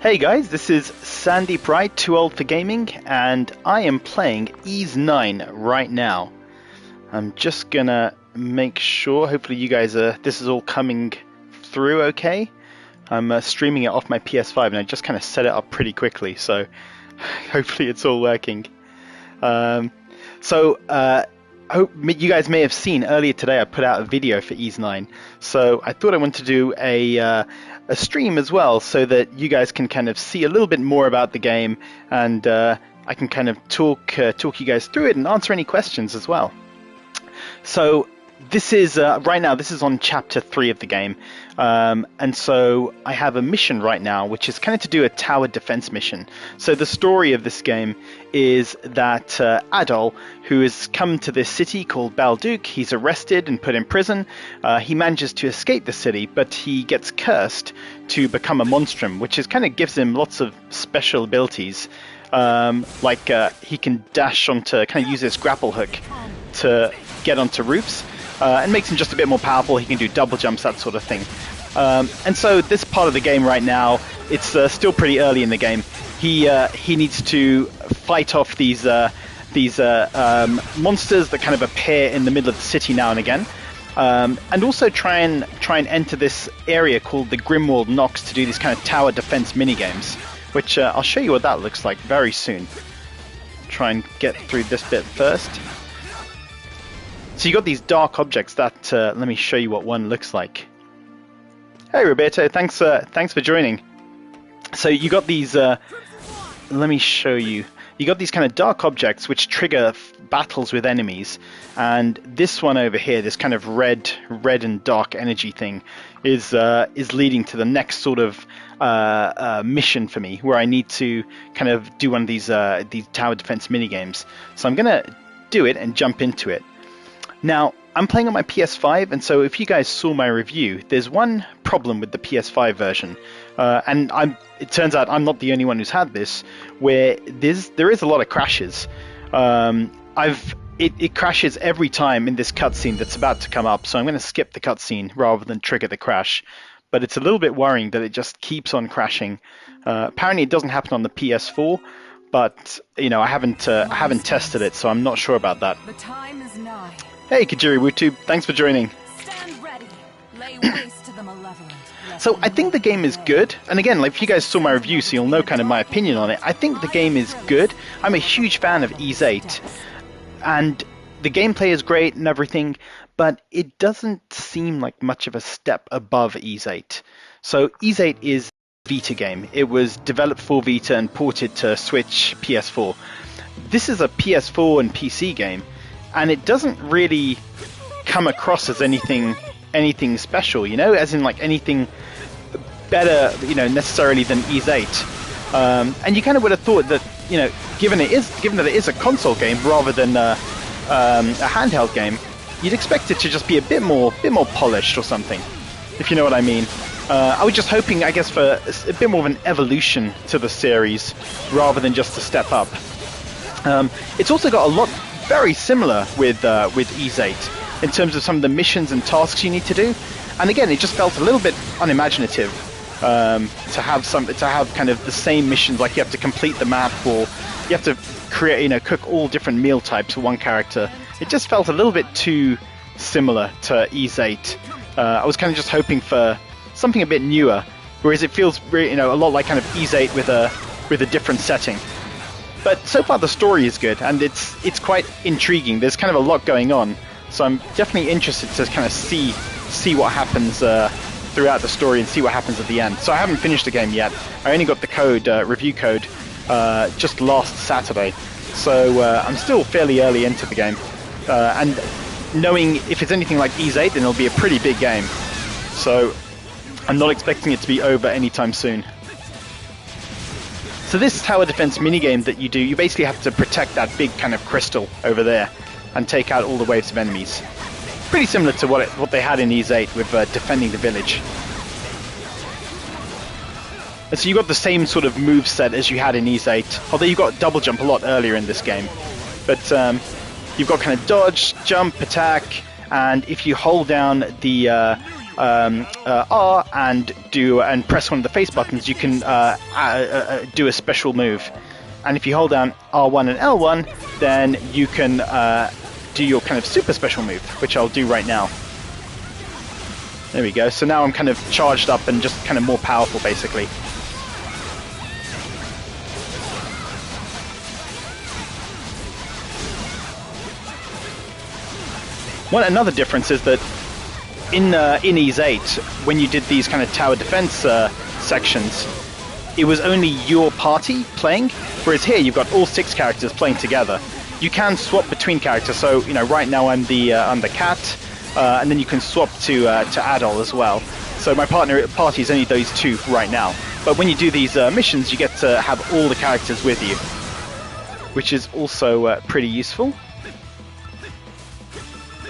Hey guys, this is Sandeep Wright, Too Old for Gaming, and I am playing Ys 9 right now. I'm just gonna make sure, hopefully you guys this is all coming through okay. I'm streaming it off my PS5 and I just kind of set it up pretty quickly, so hopefully it's all working. Hope you guys may have seen earlier today I put out a video for Ys 9, so I thought I wanted to do a stream as well so that you guys can kind of see a little bit more about the game, and I can kind of talk you guys through it and answer any questions as well. So this is right now this is on chapter 3 of the game, and so I have a mission right now which is kind of to do a tower defense mission. So the story of this game is that Adol, who has come to this city called Balduke, he's arrested and put in prison. He manages to escape the city, but he gets cursed to become a monstrum, which is kind of gives him lots of special abilities, like he can dash onto, kind of use this grapple hook to get onto roofs. And makes him just a bit more powerful. He can do double jumps, that sort of thing. And so this part of the game right now, it's still pretty early in the game. He needs to fight off these monsters that kind of appear in the middle of the city now and again, and also try and enter this area called the Grimwald Knocks to do these kind of tower defense mini games, which I'll show you what that looks like very soon. Try and get through this bit first. So you got these dark objects that, let me show you what one looks like. Hey Roberto, thanks for joining. So you got these, let me show you. You got these kind of dark objects which trigger battles with enemies, and this one over here, this kind of red and dark energy thing, is leading to the next sort of mission for me, where I need to kind of do one of these tower defense mini games. So I'm gonna do it and jump into it. Now, I'm playing on my PS5, and so if you guys saw my review, there's one problem with the PS5 version, and it turns out I'm not the only one who's had this, where there is a lot of crashes. It crashes every time in this cutscene that's about to come up, so I'm going to skip the cutscene rather than trigger the crash. But it's a little bit worrying that it just keeps on crashing. Apparently it doesn't happen on the PS4, but you know, I haven't tested it, so I'm not sure about that. The time is nigh. Hey Kajiri Wutube, thanks for joining. Stand ready. Lay waste to the malevolent. So I think the game is good, and again, like if you guys saw my review, so you'll know kind of my opinion on it. I think the game is good. I'm a huge fan of Ys 8, and the gameplay is great and everything, but it doesn't seem like much of a step above Ys 8. So Ys 8 is a Vita game. It was developed for Vita and ported to Switch, PS4. This is a PS4 and PC game, and it doesn't really come across as anything special, you know, as in like anything better, you know, necessarily than Ys 8. And you kind of would have thought that, you know, given that it is a console game rather than a handheld game, you'd expect it to just be a bit more polished or something, if you know what I mean. I was just hoping, I guess, for a bit more of an evolution to the series rather than just a step up. It's also got a lot very similar with Ys 8 in terms of some of the missions and tasks you need to do, and again, it just felt a little bit unimaginative to have kind of the same missions, like you have to complete the map, or you have to create, you know, cook all different meal types for one character. It just felt a little bit too similar to Ys 8. I was kind of just hoping for something a bit newer, whereas it feels, you know, a lot like kind of Ys 8 with a different setting. But so far the story is good, and it's quite intriguing. There's kind of a lot going on, so I'm definitely interested to kind of see what happens throughout the story and see what happens at the end. So I haven't finished the game yet. I only got the code, review code, just last Saturday. So I'm still fairly early into the game, and knowing if it's anything like Ys 8, then it'll be a pretty big game. So I'm not expecting it to be over anytime soon. So this tower defense minigame that you do, you basically have to protect that big kind of crystal over there and take out all the waves of enemies. Pretty similar to what they had in Ys 8 with defending the village. And so you got the same sort of moveset as you had in Ys 8, although you got double jump a lot earlier in this game. But you've got kind of dodge, jump, attack, and if you hold down the R and press one of the face buttons, you can do a special move. And if you hold down R1 and L1, then you can do your kind of super special move, which I'll do right now. There we go. So now I'm kind of charged up and just kind of more powerful, basically. Another difference is that in Ease 8, when you did these kind of tower defense sections, it was only your party playing, whereas here you've got all 6 characters playing together. You can swap between characters, so right now I'm the cat, and then you can swap to Adol as well. So my party is only those 2 right now. But when you do these missions, you get to have all the characters with you, which is also pretty useful.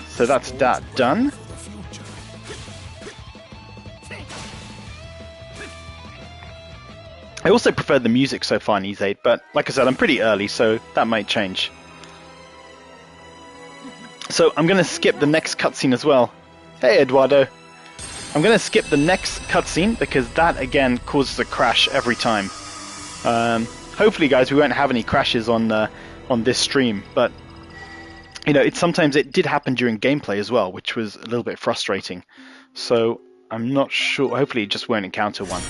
So that's that done. I also prefer the music so far in Ease 8, but like I said, I'm pretty early, so that might change. So I'm going to skip the next cutscene as well. Hey, Eduardo. I'm going to skip the next cutscene because that, again, causes a crash every time. Hopefully, guys, we won't have any crashes on this stream, but sometimes it did happen during gameplay as well, which was a little bit frustrating. So I'm not sure. Hopefully, it just won't encounter one.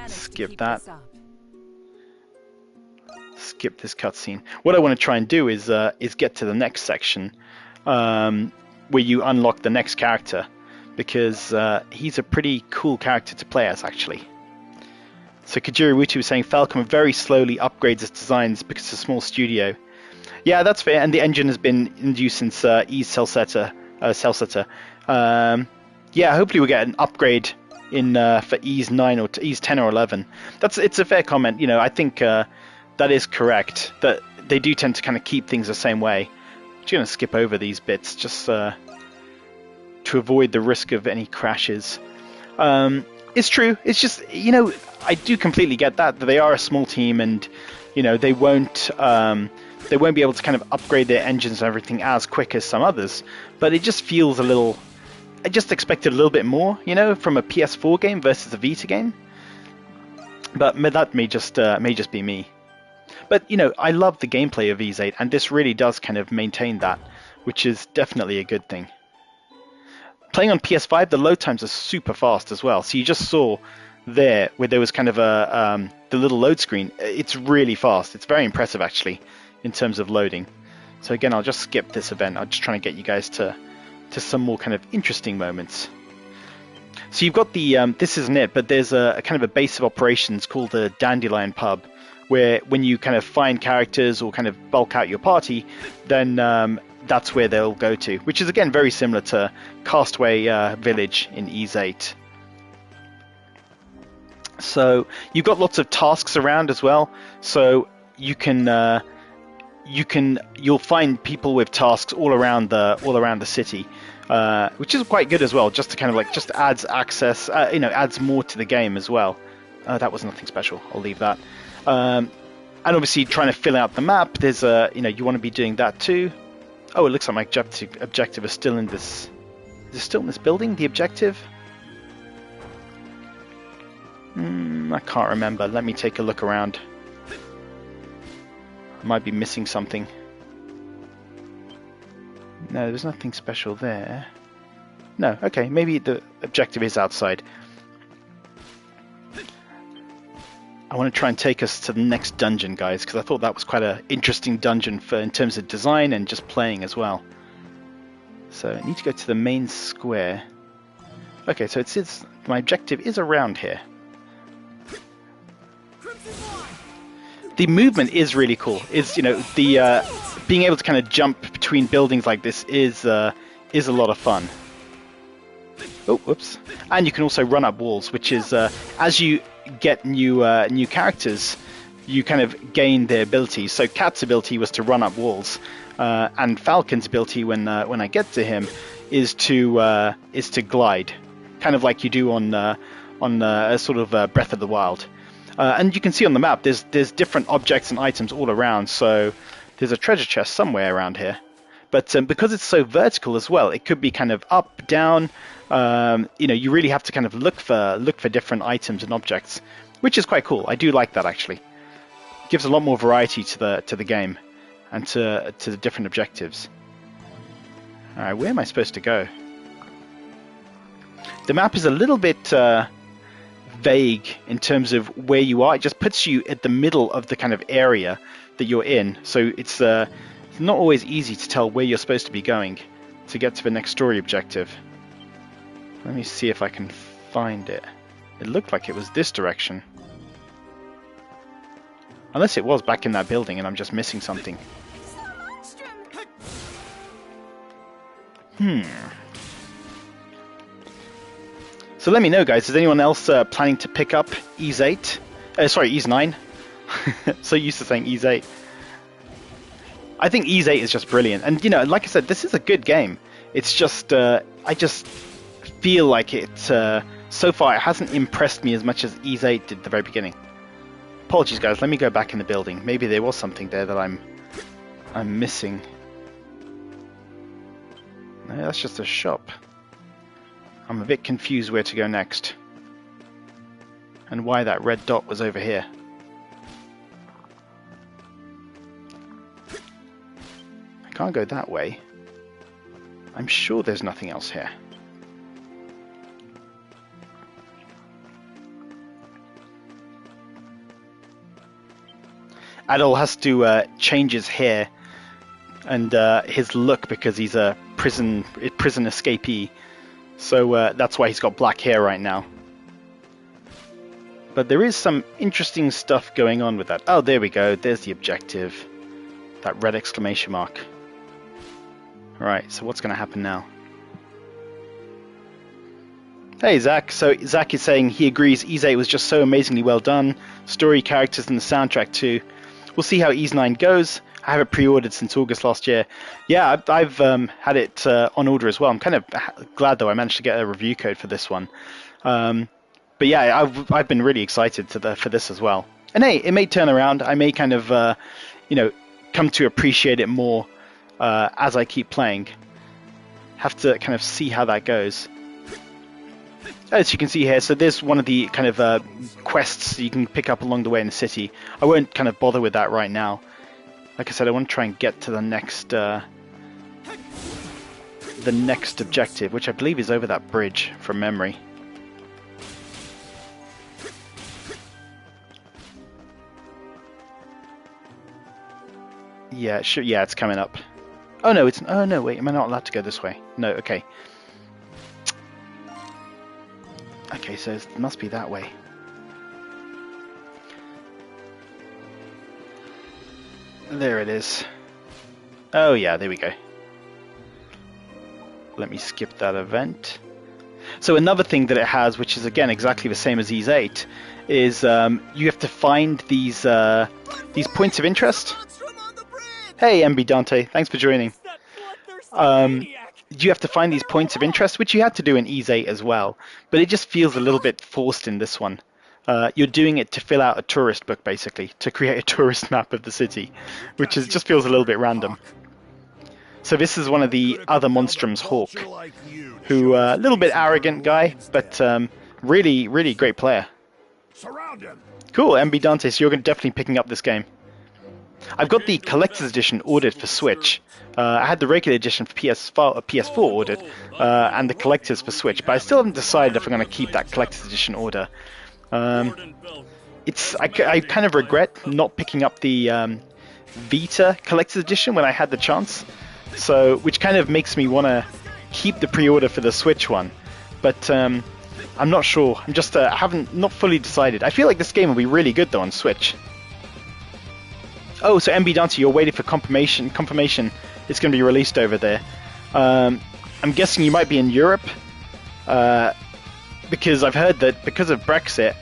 Skip that. Skip this cutscene. What I want to try and do is get to the next section, where you unlock the next character, because he's a pretty cool character to play as, actually. So Kajiri Wuti was saying Falcom very slowly upgrades its designs because it's a small studio. Yeah, that's fair, and the engine has been in use since Ease Celsetter. Yeah, hopefully we'll get an upgrade in for Ease 9 or Ease 10 or 11. It's a fair comment. I think that is correct, that they do tend to kind of keep things the same way. I'm just going to skip over these bits just to avoid the risk of any crashes. It's true. It's just, I do completely get that they are a small team, and they won't be able to kind of upgrade their engines and everything as quick as some others. But it just feels a little. I just expected a little bit more, from a PS4 game versus a Vita game. But that may just be me. But I love the gameplay of Ease 8, and this really does kind of maintain that, which is definitely a good thing. Playing on PS5, the load times are super fast as well. So you just saw there where there was kind of the little load screen. It's really fast. It's very impressive, actually, in terms of loading. So again, I'll just skip this event. I'm just trying to get you guys to some more kind of interesting moments. So you've got the this isn't it, but there's a kind of a base of operations called the Dandelion Pub, where when you kind of find characters or kind of bulk out your party, then that's where they'll go to, which is again very similar to Castaway Village in Ease 8. So you've got lots of tasks around as well, so you'll find people with tasks all around the city, which is quite good as well, just to kind of just adds access, adds more to the game as well. That was nothing special. I'll leave that. And obviously trying to fill out the map. There's you want to be doing that too. Oh, it looks like my objective is still in this. Is it still in this building? The objective? I can't remember. Let me take a look around. Might be missing something. No, there's nothing special there. No, okay, maybe the objective is outside. I want to try and take us to the next dungeon, guys, because I thought that was quite an interesting dungeon in terms of design and just playing as well. So I need to go to the main square. Okay, so my objective is around here. The movement is really cool. The being able to kind of jump between buildings like this is a lot of fun. Oh, whoops! And you can also run up walls, which is as you get new characters, you kind of gain their abilities. So Cat's ability was to run up walls, and Falcon's ability when I get to him is to glide, kind of like you do on a sort of Breath of the Wild. And you can see on the map there's different objects and items all around. So there's a treasure chest somewhere around here. But because it's so vertical as well, it could be kind of up, down. You really have to kind of look for different items and objects, which is quite cool. I do like that actually. It gives a lot more variety to the game and to the different objectives. All right, where am I supposed to go? The map is a little bit vague in terms of where you are. It just puts you at the middle of the kind of area that you're in, so it's not always easy to tell where you're supposed to be going to get to the next story objective. Let me see if I can find it. It looked like it was this direction. Unless it was back in that building and I'm just missing something. So let me know, guys. Is anyone else planning to pick up Ys 8? Sorry, Ys 9. So used to saying Ys 8. I think Ys 8 is just brilliant. And, like I said, this is a good game. It's just, I just feel like it, so far, it hasn't impressed me as much as Ys 8 did at the very beginning. Apologies, guys. Let me go back in the building. Maybe there was something there that I'm missing. No, that's just a shop. I'm a bit confused where to go next. And why that red dot was over here. I can't go that way. I'm sure there's nothing else here. Adol has to change his hair and his look because he's a prison escapee. So that's why he's got black hair right now. But there is some interesting stuff going on with that. Oh, there we go. There's the objective. That red exclamation mark. Alright, so what's going to happen now? Hey, Zach. So Zach is saying he agrees Ys 8 was just so amazingly well done. Story, characters, and the soundtrack too. We'll see how Ys 9 goes. I have it pre-ordered since August last year. Yeah, I've had it on order as well. I'm kind of glad, though, I managed to get a review code for this one. But yeah, I've been really excited for this as well. And hey, it may turn around. I may kind of, come to appreciate it more as I keep playing. Have to kind of see how that goes. As you can see here, so there's one of the kind of quests you can pick up along the way in the city. I won't kind of bother with that right now. Like I said, I want to try and get to the next objective, which I believe is over that bridge from memory. Yeah, sure. Yeah, it's coming up. Oh no, oh no, wait. Am I not allowed to go this way? No. Okay. Okay, so it must be that way. There it is. Oh yeah, there we go. Let me skip that event. So another thing that it has, which is again exactly the same as Ys 8, is you have to find these points of interest. Hey, MB Dante, thanks for joining. You have to find these points of interest, which you had to do in Ys 8 as well, but it just feels a little bit forced in this one. You're doing it to fill out a tourist book, basically, to create a tourist map of the city, which just feels a little bit random. So this is one of the other monstrums, Hawk, who a little bit arrogant guy, but really, really great player. Cool, MB Dante, so you're definitely picking up this game. I've got the collector's edition ordered for Switch. I had the regular edition for PS4 ordered, and the collector's for Switch, but I still haven't decided if I'm going to keep that collector's edition order. I kind of regret not picking up the Vita collector's edition when I had the chance, so which kind of makes me want to keep the pre-order for the Switch one, but I'm not sure. I'm just not fully decided. I feel like this game will be really good though on Switch. Oh, so MB Dante, you're waiting for confirmation. It's going to be released over there. I'm guessing you might be in Europe, because I've heard that because of Brexit,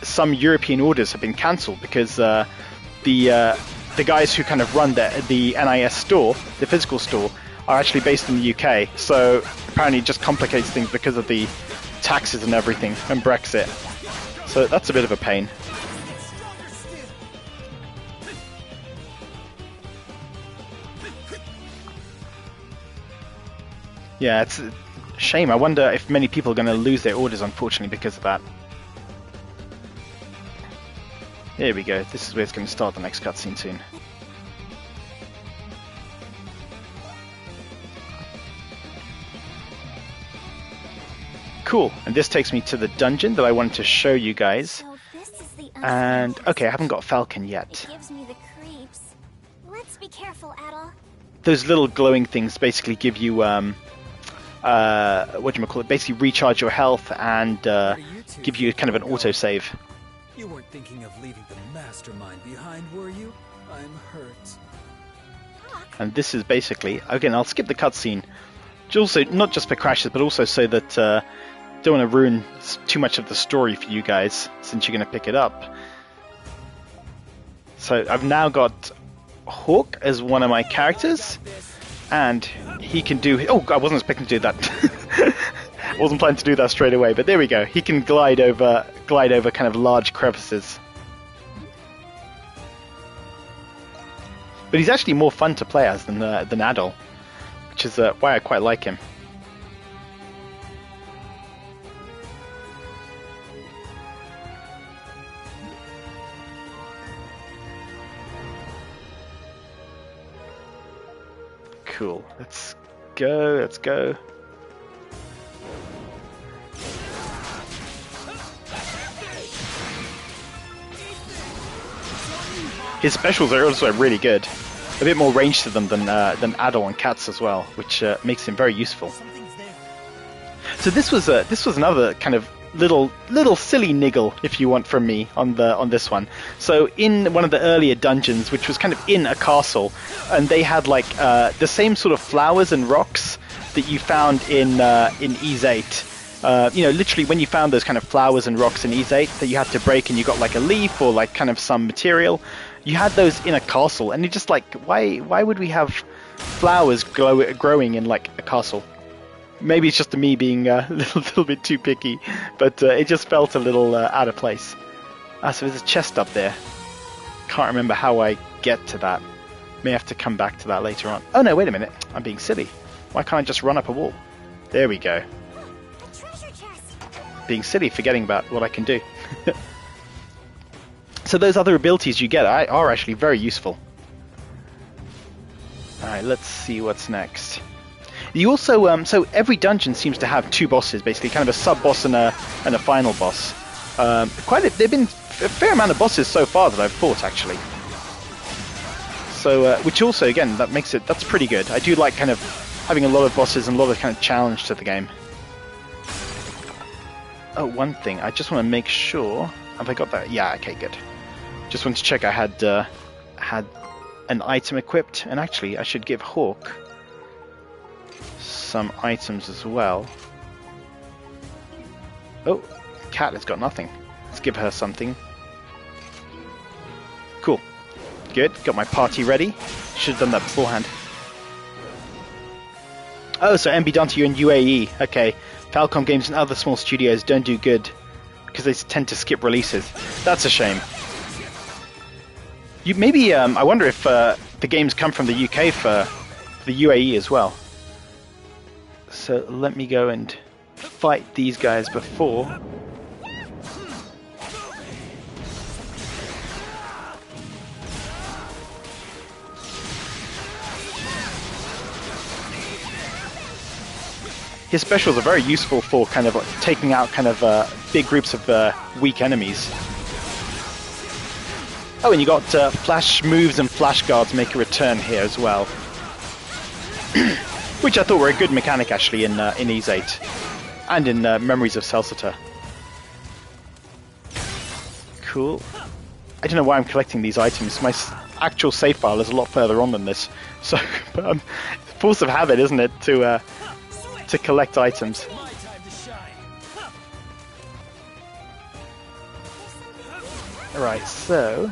some European orders have been cancelled because the guys who kind of run the NIS store, the physical store, are actually based in the UK. So apparently it just complicates things because of the taxes and everything and Brexit. So that's a bit of a pain. Yeah, it's a shame. I wonder if many people are going to lose their orders, unfortunately, because of that. Here we go. This is where it's going to start the next cutscene soon. Cool. And this takes me to the dungeon that I wanted to show you guys. So this is the And okay, I haven't got Falcon yet. It gives me the creeps. Let's be careful, Adol. Those little glowing things basically give you whatchamacallit, basically recharge your health and give you kind of an autosave. You weren't thinking of leaving the mastermind behind, were you? I'm hurt. And this is basically, again, I'll skip the cutscene, also not just for crashes, but also so that don't want to ruin too much of the story for you guys, since you're going to pick it up. So I've now got Hawk as one of my characters, and he can do... Oh, I wasn't expecting to do that. Wasn't planning to do that straight away, but there we go. He can glide over kind of large crevices. But he's actually more fun to play as than Adol, which is why I quite like him. Cool. Let's go. Let's go. His specials are also really good. A bit more range to them than Adol and Cats as well, which makes him very useful. So this was another kind of little silly niggle, if you want, from me on this one. So in one of the earlier dungeons, which was kind of in a castle, and they had like the same sort of flowers and rocks that you found in Ys 8. You know, literally when you found those kind of flowers and rocks in Ys 8 that you had to break, and you got like a leaf or like kind of some material, you had those in a castle, and you're just like, why would we have flowers growing in like a castle? Maybe it's just me being a little bit too picky, but it just felt a little out of place. So there's a chest up there. Can't remember how I get to that. May have to come back to that later on. Oh no, wait a minute. I'm being silly. Why can't I just run up a wall? There we go. Being silly, forgetting about what I can do. So those other abilities you get are actually very useful. Alright, let's see what's next. You also, so every dungeon seems to have two bosses, basically, kind of a sub-boss and a final boss. They've been a fair amount of bosses so far that I've fought, actually. So, which also, again, that's pretty good. I do like kind of having a lot of bosses and a lot of kind of challenge to the game. Oh, one thing, I just want to make sure, have I got that? Yeah, okay, good. Just want to check I had an item equipped, and actually I should give Hawk some items as well. Oh, Cat has got nothing. Let's give her something. Cool. Good. Got my party ready. Should have done that beforehand. Oh, so MB Dante, you're in UAE. Okay. Falcom Games and other small studios don't do good because they tend to skip releases. That's a shame. Maybe I wonder if the games come from the UK for the UAE as well. So let me go and fight these guys before. His specials are very useful for kind of taking out kind of big groups of weak enemies. Oh, and you got flash moves and flash guards make a return here as well. Which I thought were a good mechanic actually in Ys 8 and in Memories of Celceta. Cool. I don't know why I'm collecting these items. My actual save file is a lot further on than this, so but, force of habit, isn't it, to collect items. Right, so.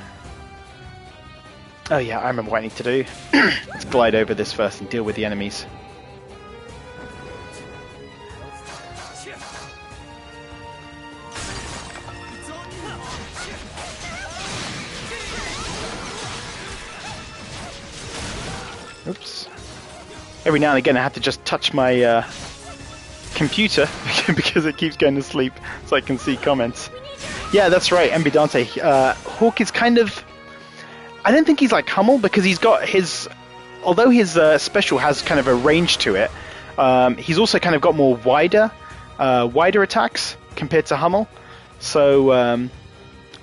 Oh yeah, I remember what I need to do. Let's glide over this first and deal with the enemies. Oops. Every now and again I have to just touch my computer because it keeps going to sleep so I can see comments. Yeah, that's right, Ambidante. Hawk is kind of... I don't think he's like Hummel because he's got his... Although his special has kind of a range to it, he's also kind of got more wider attacks compared to Hummel. So, a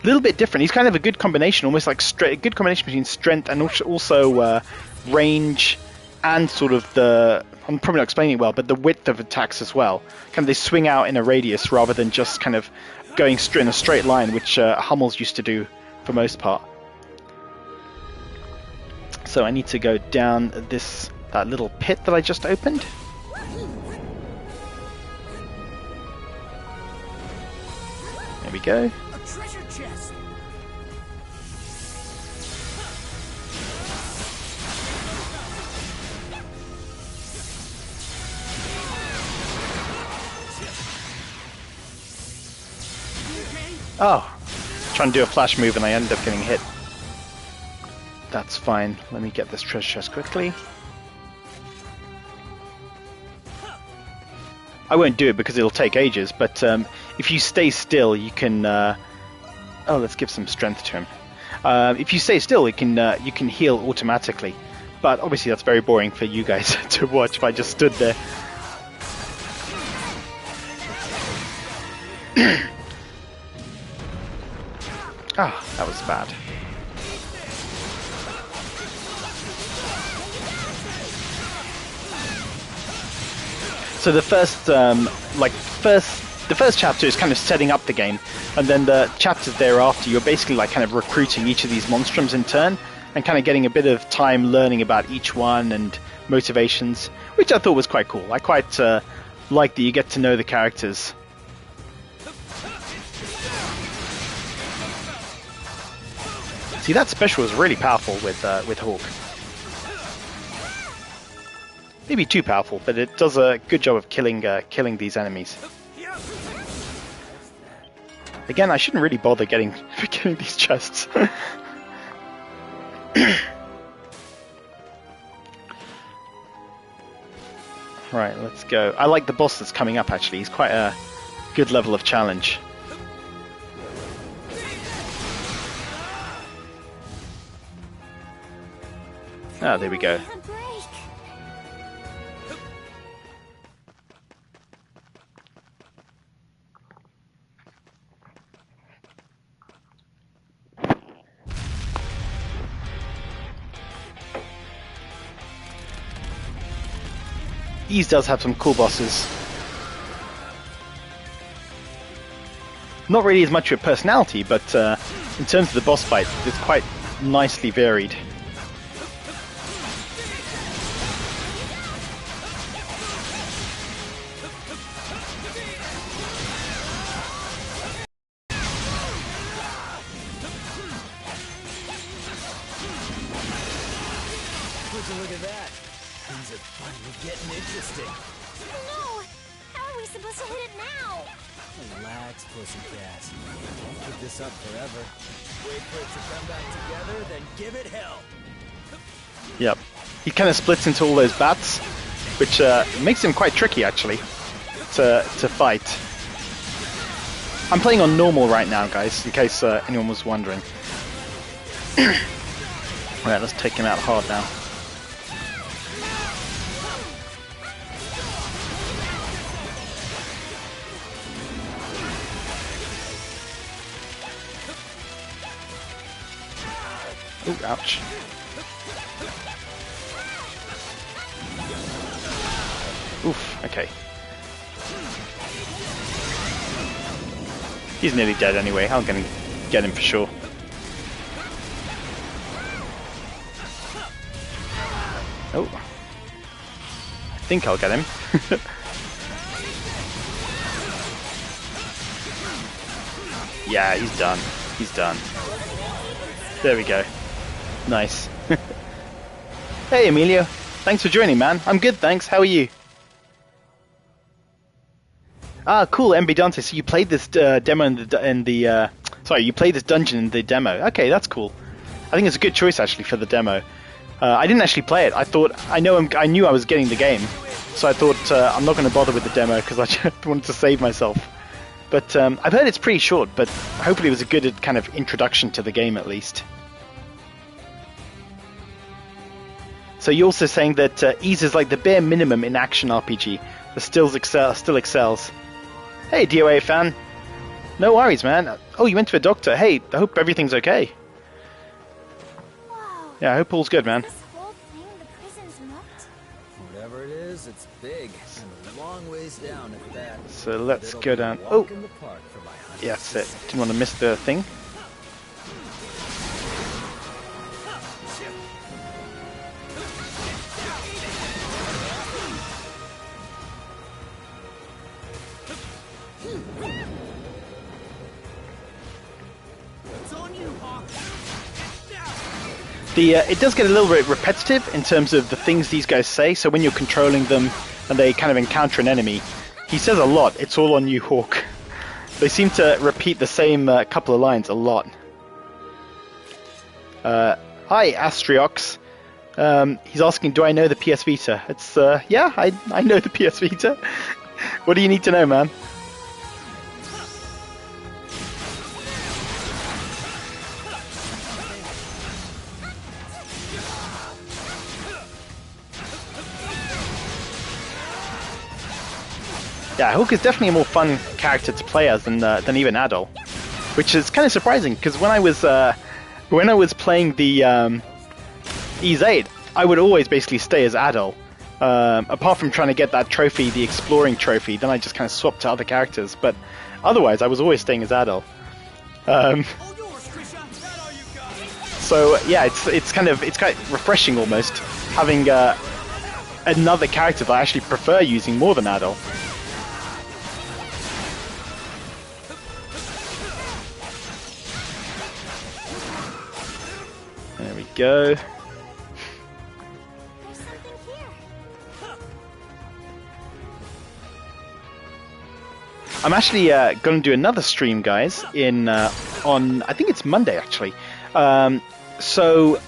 little bit different. He's kind of a good combination, almost like a good combination between strength and also range and sort of the... I'm probably not explaining it well, but the width of attacks as well. Kind of they swing out in a radius rather than just kind of going in a straight line, which Hummels used to do for most part. So I need to go down that little pit that I just opened. There we go. A treasure chest. Oh, trying to do a flash move and I end up getting hit. That's fine. Let me get this treasure chest quickly. I won't do it because it'll take ages, but if you stay still, you can... oh, let's give some strength to him. If you stay still, you can heal automatically. But obviously that's very boring for you guys to watch if I just stood there. Ah, that was bad. So the first chapter is kind of setting up the game, and then the chapters thereafter you're basically like kind of recruiting each of these monstrums in turn, and kind of getting a bit of time learning about each one and motivations, which I thought was quite cool. I quite like that you get to know the characters. See, that special is really powerful with Hawk. Maybe too powerful, but it does a good job of killing these enemies. Again, I shouldn't really bother getting these chests. Right, let's go. I like the boss that's coming up, actually. He's quite a good level of challenge. Ah, there we go. A break. Ys does have some cool bosses. Not really as much of a personality, but in terms of the boss fight, it's quite nicely varied. Would you look at that? Things are finally getting interesting. No! How are we supposed to hit it now? Relax, pussycat. Don't put this up forever. Wait for it to come back together, then give it hell. Yep. He kind of splits into all those bats, which makes him quite tricky, actually, to fight. I'm playing on normal right now, guys, in case anyone was wondering. Alright, let's take him out hard now. Ooh, ouch. Oof, okay. He's nearly dead anyway. I'm gonna get him for sure. Oh. I think I'll get him. Yeah, he's done. He's done. There we go. Nice. Hey, Emilio. Thanks for joining, man. I'm good, thanks. How are you? Ah, cool, Ambidante. So you played this demo sorry, you played this dungeon in the demo. Okay, that's cool. I think it's a good choice, actually, for the demo. I didn't actually play it. I knew I was getting the game, so I thought I'm not going to bother with the demo because I just wanted to save myself. But I've heard it's pretty short, but hopefully it was a good kind of introduction to the game at least. So you're also saying that ease is like the bare minimum in action RPG. The still excels. Hey, DOA fan. No worries, man. Oh, you went to a doctor. Hey, I hope everything's okay. Whoa. Yeah, I hope all's good, man. This whole thing the prison's moat? Whatever it is, it's big and a long ways down at that. So let's It'll go be a down. walk Oh, in the park for my hunters. yeah, that's it. Didn't want to miss the thing. It does get a little bit repetitive in terms of the things these guys say, so when you're controlling them and they kind of encounter an enemy, he says a lot. It's all on you, Hawk. They seem to repeat the same couple of lines a lot. Hi, Astriox. He's asking, do I know the PS Vita? It's, yeah, I know the PS Vita. What do you need to know, man? Yeah, Hook is definitely a more fun character to play as than even Adol, which is kind of surprising because when I was playing the Ys 8, I would always basically stay as Adol, apart from trying to get that trophy, the exploring trophy. Then I just kind of swapped to other characters, but otherwise I was always staying as Adol. So yeah, it's kind of refreshing almost having another character that I actually prefer using more than Adol. There we go. There's something here. I'm actually going to do another stream, guys, on I think it's Monday actually. So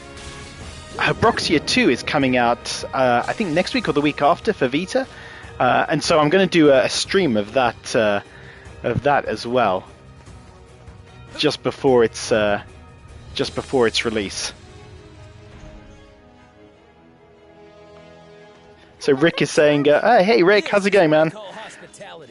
Broxia 2 is coming out I think next week or the week after for Vita, and so I'm going to do a stream of that as well, just before its release. So Rick is saying, hey Rick, how's it going, man?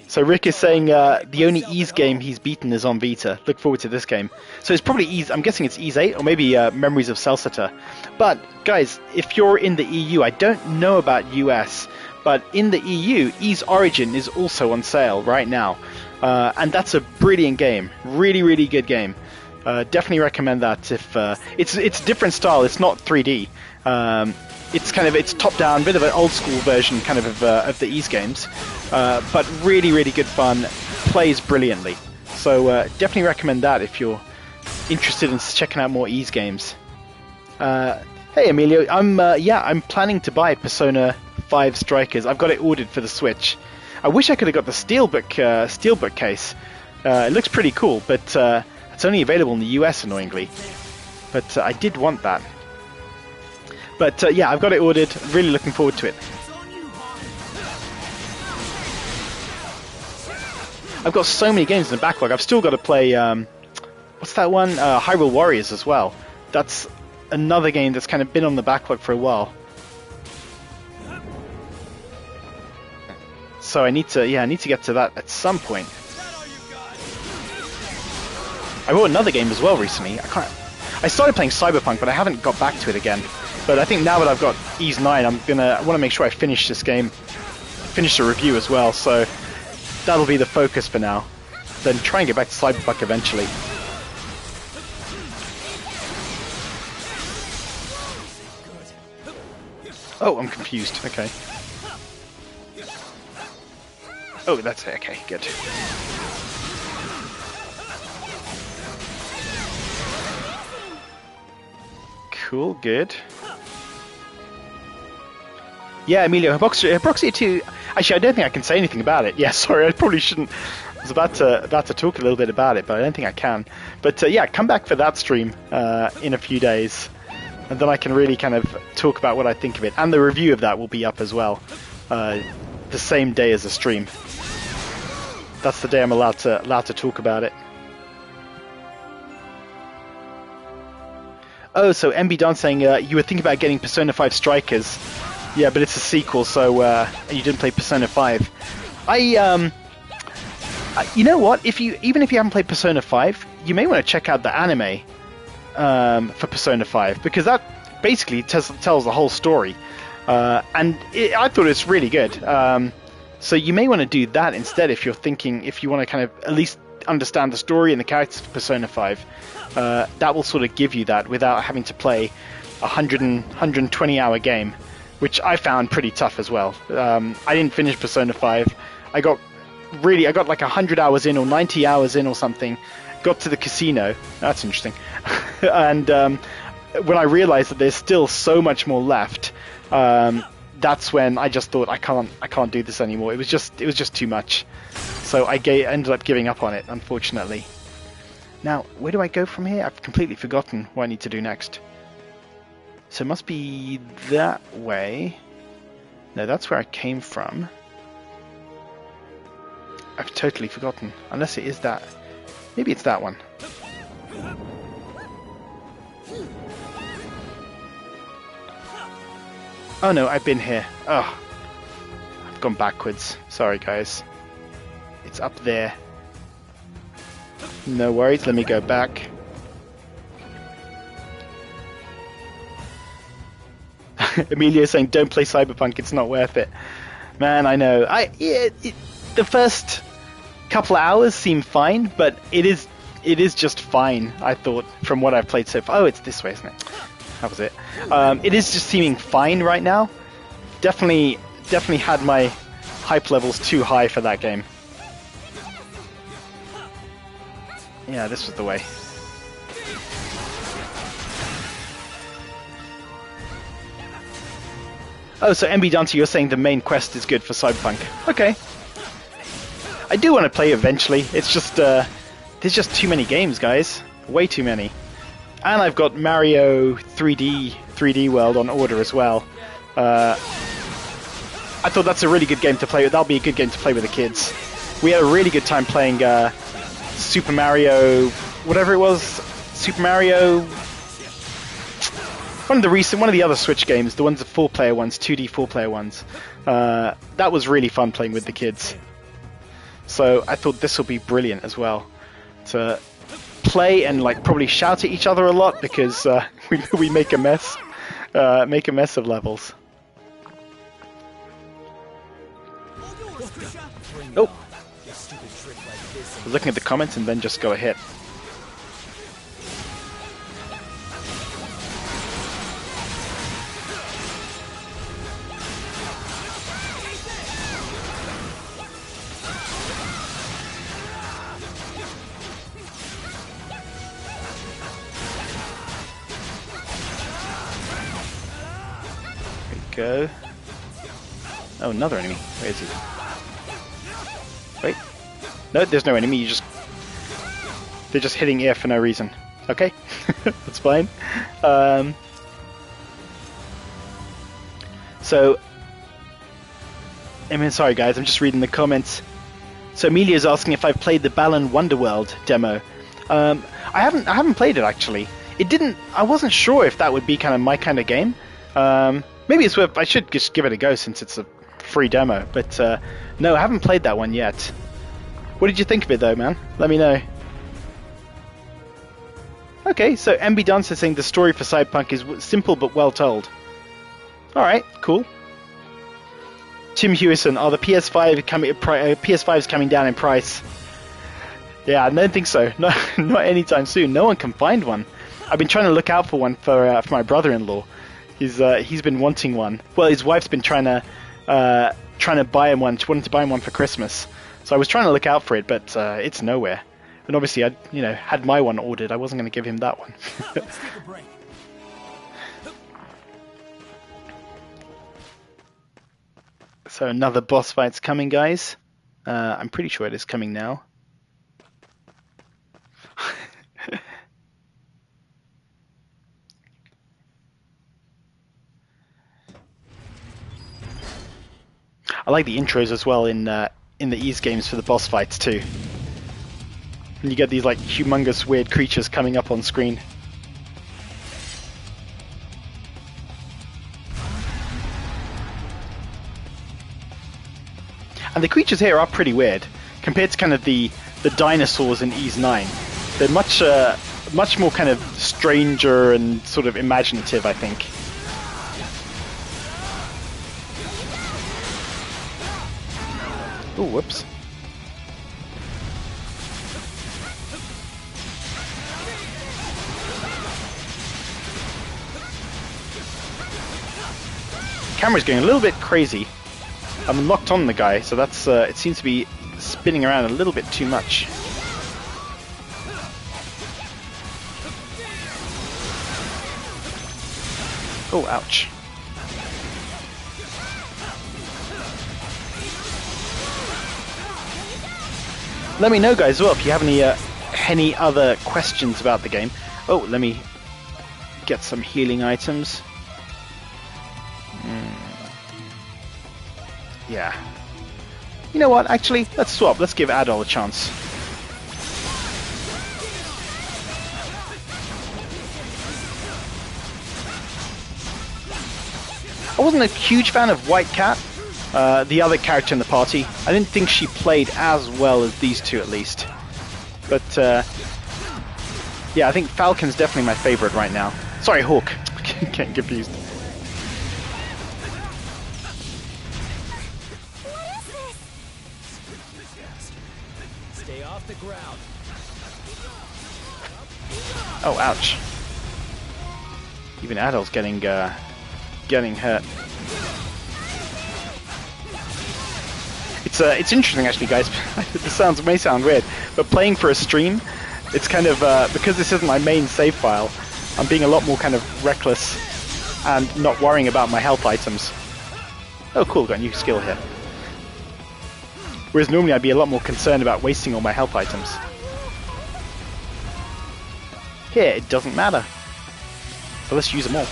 So Rick is saying the only Ys game he's beaten is on Vita. Look forward to this game. So it's probably Ys, I'm guessing it's Ys 8 or maybe Memories of Celceta. But guys, if you're in the EU, I don't know about US, but in the EU, Ys Origin is also on sale right now. And that's a brilliant game. Really, really good game. Definitely recommend that. If it's a different style, it's not 3D. It's top down, bit of an old school version kind of the Ys games, but really, really good fun. Plays brilliantly. So definitely recommend that if you're interested in checking out more Ys games. Hey Emilio, I'm planning to buy Persona 5 Strikers. I've got it ordered for the Switch. I wish I could have got the steelbook case. It looks pretty cool, but it's only available in the US, annoyingly. But I did want that. But yeah, I've got it ordered. Really looking forward to it. I've got so many games in the backlog. I've still got to play, what's that one? Hyrule Warriors as well. That's another game that's kind of been on the backlog for a while. So I need to get to that at some point. I bought another game as well recently. I started playing Cyberpunk, but I haven't got back to it again. But I think now that I've got Ys 9, I want to make sure I finish this game, finish the review as well. So that'll be the focus for now. Then try and get back to Cyberpunk eventually. Oh, I'm confused. Okay. Oh, that's it. Okay, good. Cool, good. Yeah, Emilio, Hypoxia 2... Actually, I don't think I can say anything about it. Yeah, sorry, I probably shouldn't... I was about to talk a little bit about it, but I don't think I can. But yeah, come back for that stream in a few days. and then I can really kind of talk about what I think of it. And the review of that will be up as well, the same day as the stream. That's the day I'm allowed to talk about it. Oh, so MB Don saying you were thinking about getting Persona 5 Strikers. Yeah, but it's a sequel, so you didn't play Persona 5. You know what? Even if you haven't played Persona 5, you may want to check out the anime for Persona 5, because that basically tells the whole story, and I thought it's really good. So you may want to do that instead if you want to kind of at least understand the story and the characters of Persona 5. That will sort of give you that without having to play a 120-hour game, which I found pretty tough as well. I didn't finish Persona 5. I got like 100 hours in or 90 hours in or something, got to the casino. That's interesting. And when I realized that there's still so much more left, that's when I just thought I can't do this anymore. It was just too much. So I ended up giving up on it, unfortunately. Now, where do I go from here? I've completely forgotten what I need to do next. So it must be that way. No, that's where I came from. I've totally forgotten. Unless it is that. Maybe it's that one. Oh no, I've been here. Oh. I've gone backwards. Sorry, guys. It's up there. No worries, let me go back. Emilio saying, don't play Cyberpunk, it's not worth it. Man, I know. The first couple of hours seem fine, but it is just fine, I thought, from what I've played so far. Oh, it's this way, isn't it? That was it. It is just seeming fine right now. Definitely had my hype levels too high for that game. Yeah, this was the way. Oh, so MB Dante, you're saying the main quest is good for Cyberpunk. Okay. I do want to play eventually. It's just, there's just too many games, guys. Way too many. And I've got Mario 3D World on order as well. I thought that's a really good game to play with. That'll be a good game to play with the kids. We had a really good time playing Super Mario, whatever it was, Super Mario. One of the other Switch games, the ones, the 4-player ones, 2D 4-player ones. That was really fun playing with the kids. So I thought this will be brilliant as well to play and like probably shout at each other a lot because we make a mess of levels. Oh, I was looking at the comments and then just go ahead. Go. Oh, another enemy. Where is he? Wait. No, there's no enemy. They're just hitting air for no reason. Okay, that's fine. So, sorry guys, I'm just reading the comments. So Amelia's asking if I've played the Balan Wonderworld demo. I haven't played it actually. I wasn't sure if that would be kind of my kind of game. Maybe it's worth. I should just give it a go since it's a free demo. But no, I haven't played that one yet. What did you think of it though, man? Let me know. Okay, so MB Dancer saying the story for Cyberpunk is simple but well told. Alright, cool. Tim Hewison, the PS5 is coming down in price. Yeah, I don't think so. No, not anytime soon. No one can find one. I've been trying to look out for one for my brother-in-law. He's been wanting one. Well, his wife's been trying to buy him one. She wanted to buy him one for Christmas. So I was trying to look out for it, but it's nowhere. And obviously, I had my one ordered. I wasn't going to give him that one. Let's take a break. So another boss fight's coming, guys. I'm pretty sure it is coming now. I like the intros as well in the Ys games for the boss fights too. And you get these like humongous weird creatures coming up on screen. And the creatures here are pretty weird compared to kind of the dinosaurs in Ys 9. They're much more kind of stranger and sort of imaginative, I think. Oh, whoops. Camera's going a little bit crazy. I'm locked on the guy, so that's it seems to be spinning around a little bit too much. Oh, ouch. Let me know, guys, as well, if you have any other questions about the game. Oh, let me get some healing items. Yeah. You know what? Actually, let's swap. Let's give Adol a chance. I wasn't a huge fan of White Cat, the other character in the party. I didn't think she played as well as these two, at least. But, yeah, I think Falcon's definitely my favorite right now. Sorry, Hawk. Getting confused. Stay off the ground. Oh, ouch. Even Adol's getting hurt. It's interesting actually, guys. This may sound weird, but playing for a stream, it's kind of because this isn't my main save file. I'm being a lot more kind of reckless and not worrying about my health items. Oh, cool, got a new skill here. Whereas normally I'd be a lot more concerned about wasting all my health items. Here, it doesn't matter. So let's use them all.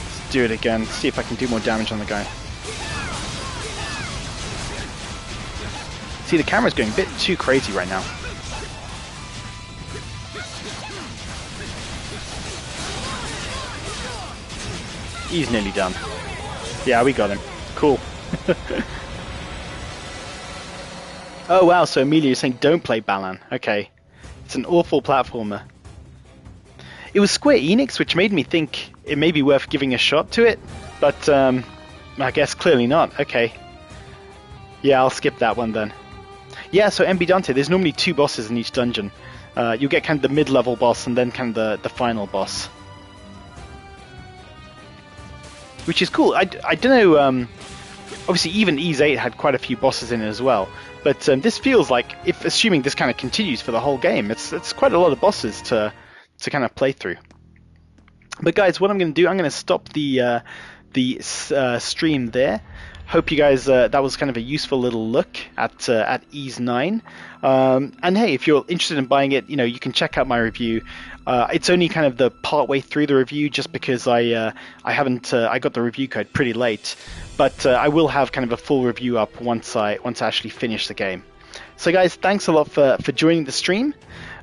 Let's do it again, see if I can do more damage on the guy. See, the camera's going a bit too crazy right now. He's nearly done. Yeah, we got him. Cool. Oh wow, so Amelia is saying don't play Balan. Okay. It's an awful platformer. It was Square Enix, which made me think it may be worth giving a shot to it, but I guess clearly not. Okay. Yeah, I'll skip that one then. Yeah, so MB Dante, there's normally 2 bosses in each dungeon. You'll get kind of the mid-level boss and then kind of the final boss. Which is cool. I don't know, obviously even Ys 8 had quite a few bosses in it as well, but this feels like, if assuming this kind of continues for the whole game, it's quite a lot of bosses to kind of play through. But guys, what I'm going to do, I'm going to stop the stream there. Hope you guys, that was kind of a useful little look at Ys 9. And hey, if you're interested in buying it, you can check out my review. It's only kind of the part way through the review, just because I haven't I got the review code pretty late, but I will have kind of a full review up once I actually finish the game. So guys, thanks a lot for joining the stream.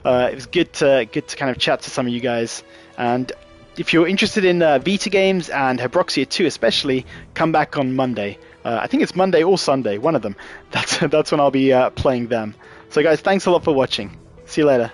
It was good to kind of chat to some of you guys, and if you're interested in Vita games and Hebroxia 2 especially, come back on Monday. I think it's Monday or Sunday, one of them. That's when I'll be playing them. So guys, thanks a lot for watching. See you later.